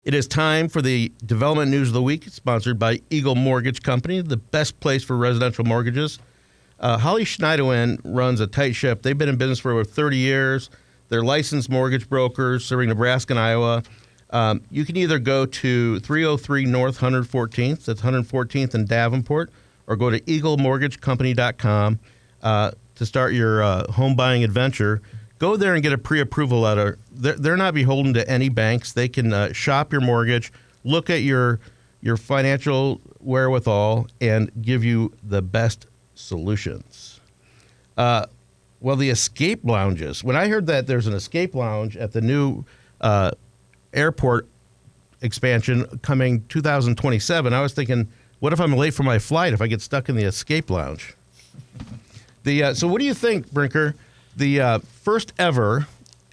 It is time for the Development News of the Week, sponsored by Eagle Mortgage Company, the best place for residential mortgages. Holly Schneiderwin runs a tight ship. They've been in business for over 30 years. They're licensed mortgage brokers serving Nebraska and Iowa. You can either go to 303 North 114th, that's 114th in Davenport, or go to eaglemortgagecompany.com to start your home buying adventure. Go there and get a pre-approval letter. They're not beholden to any banks. They can shop your mortgage, look at your financial wherewithal, and give you the best solutions. Well, the escape lounges. When I heard that there's an escape lounge at the new airport expansion coming 2027, I was thinking, what if I'm late for my flight if I get stuck in the escape lounge? So what do you think, Brinker? The first ever,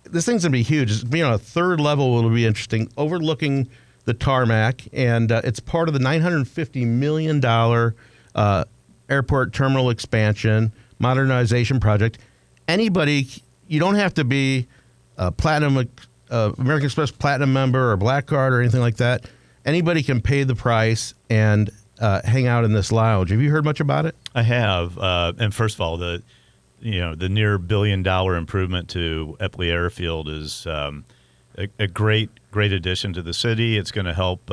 this thing's going to be huge. It's being on a third level will be interesting, overlooking the tarmac, and it's part of the $950 million airport terminal expansion modernization project. Anybody, you don't have to be a Platinum, American Express Platinum member or Black Card or anything like that. Anybody can pay the price and hang out in this lounge. Have you heard much about it? I have, and first of all, the near $1 billion improvement to Eppley Airfield is a great addition to the city. It's going to help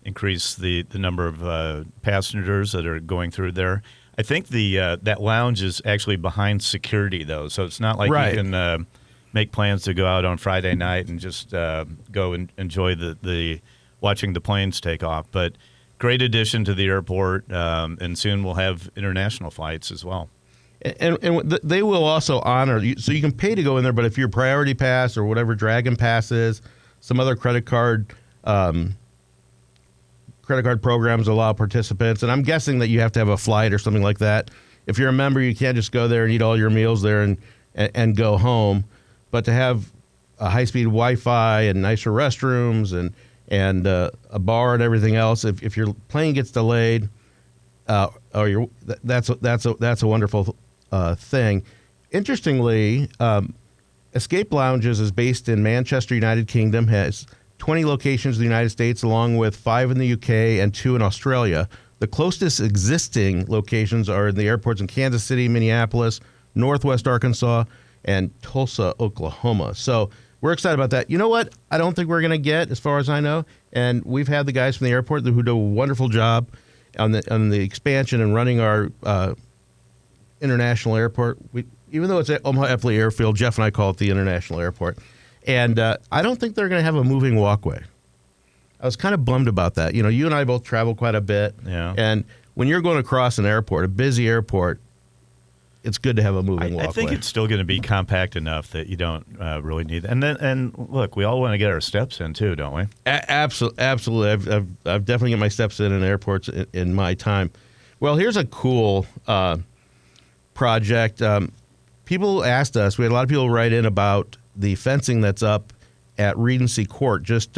increase the number of passengers that are going through there. I think that lounge is actually behind security, though, so it's not like you can make plans to go out on Friday night and just go and enjoy the watching the planes take off. But great addition to the airport, and soon we'll have international flights as well. And they will also honor you, so you can pay to go in there. But if your Priority Pass or whatever Dragon Pass is, some other credit card programs allow participants, and I'm guessing that you have to have a flight or something like that. If you're a member, you can't just go there and eat all your meals there and go home. But to have a high-speed Wi-Fi and nicer restrooms and a bar and everything else, if your plane gets delayed, that's a wonderful thing. Interestingly, Escape Lounges is based in Manchester, United Kingdom, has 20 locations in the United States, along with 5 in the UK and 2 in Australia. The closest existing locations are in the airports in Kansas City, Minneapolis, Northwest Arkansas, and Tulsa, Oklahoma. So we're excited about that. You know what? I don't think we're going to get, as far as I know, and we've had the guys from the airport who do a wonderful job on the expansion and running our international airport. Even though it's at Omaha Eppley Airfield, Jeff and I call it the international airport. And I don't think they're going to have a moving walkway. I was kind of bummed about that. You and I both travel quite a bit. Yeah. And when you're going across an airport, a busy airport, it's good to have a moving walkway. I think it's still going to be compact enough that you don't really need that. And look, we all want to get our steps in too, don't we? Absolutely. I've definitely get my steps in airports in my time. Well, here's a cool project. People asked us, we had a lot of people write in about the fencing that's up at Regency Court, just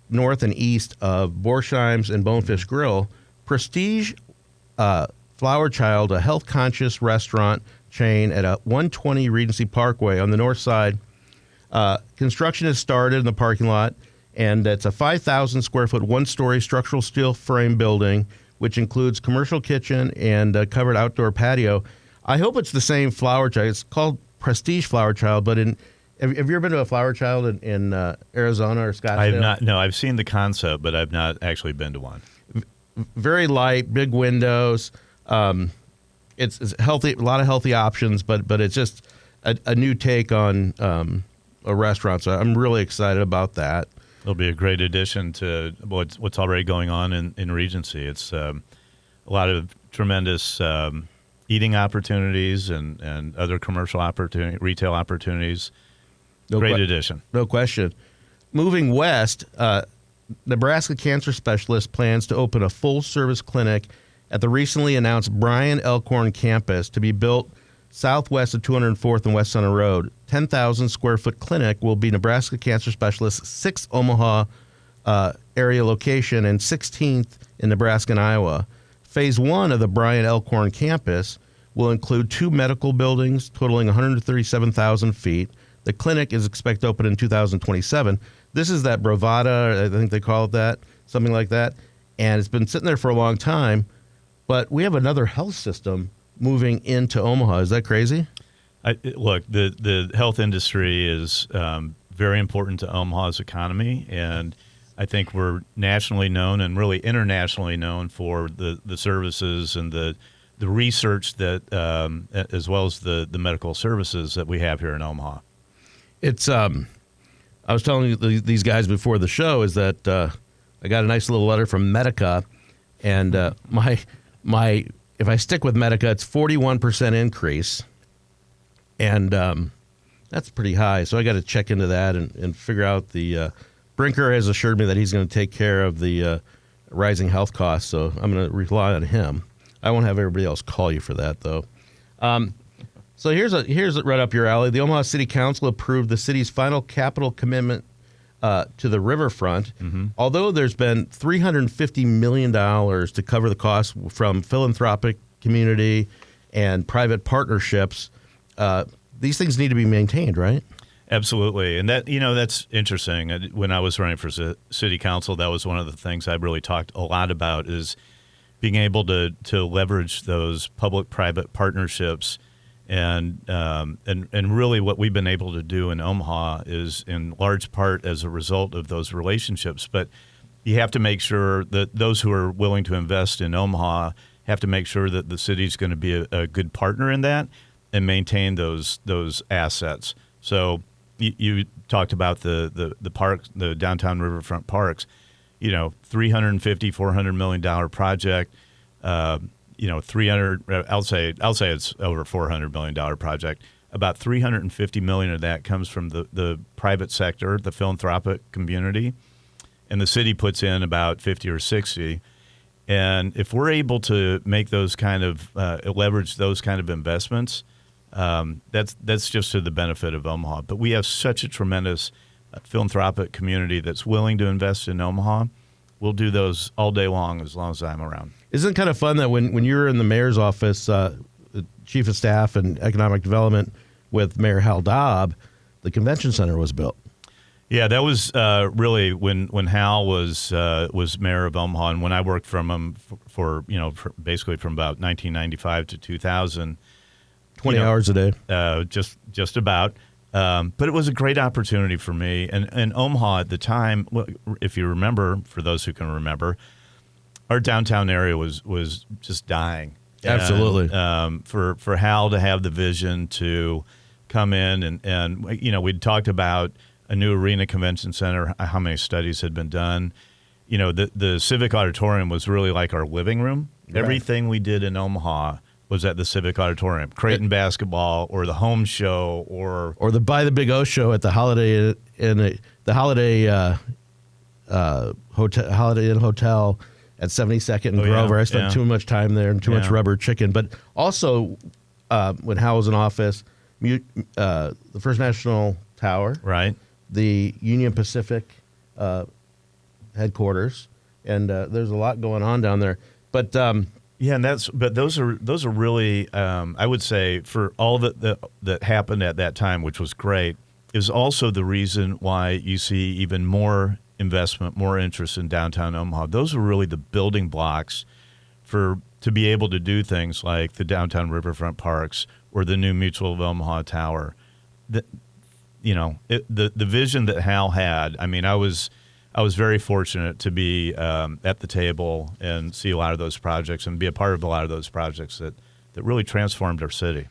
north and east of Borsheim's and Bonefish Grill. Prestige Flower Child, a health-conscious restaurant chain at 120 Regency Parkway on the north side. Construction has started in the parking lot, and it's a 5,000-square-foot, one-story structural steel frame building, which includes commercial kitchen and a covered outdoor patio. I hope it's the same Flower Child. It's called Prestige Flower Child, but have you ever been to a Flower Child in Arizona or Scottsdale? I have not. No, I've seen the concept, but I've not actually been to one. Very light, big windows. It's healthy, a lot of healthy options, but it's just a new take on a restaurant. So I'm really excited about that. It'll be a great addition to what's already going on in Regency. It's a lot of tremendous eating opportunities and other commercial retail opportunities. Great addition. No question. Moving west, Nebraska Cancer Specialist plans to open a full-service clinic at the recently announced Bryan Elkhorn campus to be built southwest of 204th and West Center Road. 10,000-square-foot clinic will be Nebraska Cancer Specialist's 6th Omaha area location and 16th in Nebraska and Iowa. Phase 1 of the Bryan Elkhorn campus will include 2 medical buildings totaling 137,000 feet. The clinic is expected to open in 2027. This is that Brovada, I think they call it that, something like that. And it's been sitting there for a long time. But we have another health system moving into Omaha. Is that crazy? Look, the health industry is very important to Omaha's economy, and I think we're nationally known and really internationally known for the services and the research that, as well as the medical services that we have here in Omaha. It's I was telling you these guys before the show is that I got a nice little letter from Medica, and my if I stick with Medica, it's 41% increase, and that's pretty high. So I got to check into that and figure out the Brinker has assured me that he's going to take care of the rising health costs, so I'm going to rely on him. I won't have everybody else call you for that, though. So here's right up your alley. The Omaha City Council approved the city's final capital commitment to the riverfront. Mm-hmm. Although there's been $350 million to cover the costs from philanthropic community and private partnerships, these things need to be maintained, right? Absolutely. And that's interesting. When I was running for city council, that was one of the things I really talked a lot about is being able to leverage those public-private partnerships. And really what we've been able to do in Omaha is in large part as a result of those relationships. But you have to make sure that those who are willing to invest in Omaha have to make sure that the city's going to be a good partner in that and maintain those assets. So you talked about the parks, the downtown riverfront parks, $350-400 million project. 300. I'll say it's over $400 million project. About $350 million of that comes from the private sector, the philanthropic community, and the city puts in about 50 or 60. And if we're able to make those kind of leverage those kind of investments, that's just to the benefit of Omaha. But we have such a tremendous philanthropic community that's willing to invest in Omaha. We'll do those all day long as I'm around. Isn't it kind of fun that when you were in the mayor's office, chief of staff and economic development with Mayor Hal Dobb, the convention center was built? Yeah, that was really when Hal was mayor of Omaha, and when I worked from him for basically from about 1995 to 2000. 20 hours a day. Just about. But it was a great opportunity for me. And Omaha at the time, if you remember, for those who can remember, our downtown area was just dying. Absolutely. And, for Hal to have the vision to come in and we'd talked about a new arena convention center, how many studies had been done. The Civic Auditorium was really like our living room. Right. Everything we did in Omaha was at the Civic Auditorium. Creighton basketball or the home show or the By the Big O show at the Holiday Inn Hotel at 72nd and Grover. Yeah, I spent too much time there and too much rubber chicken. But also when Hal was in office, the First National Tower, right, the Union Pacific headquarters, and there's a lot going on down there. But and those are really I would say for all that happened at that time, which was great, is also the reason why you see even more investment, more interest in downtown Omaha. Those are really the building blocks to be able to do things like the downtown riverfront parks or the new Mutual of Omaha Tower. The vision that Hal had. I mean, I was very fortunate to be at the table and see a lot of those projects and be a part of a lot of those projects that really transformed our city.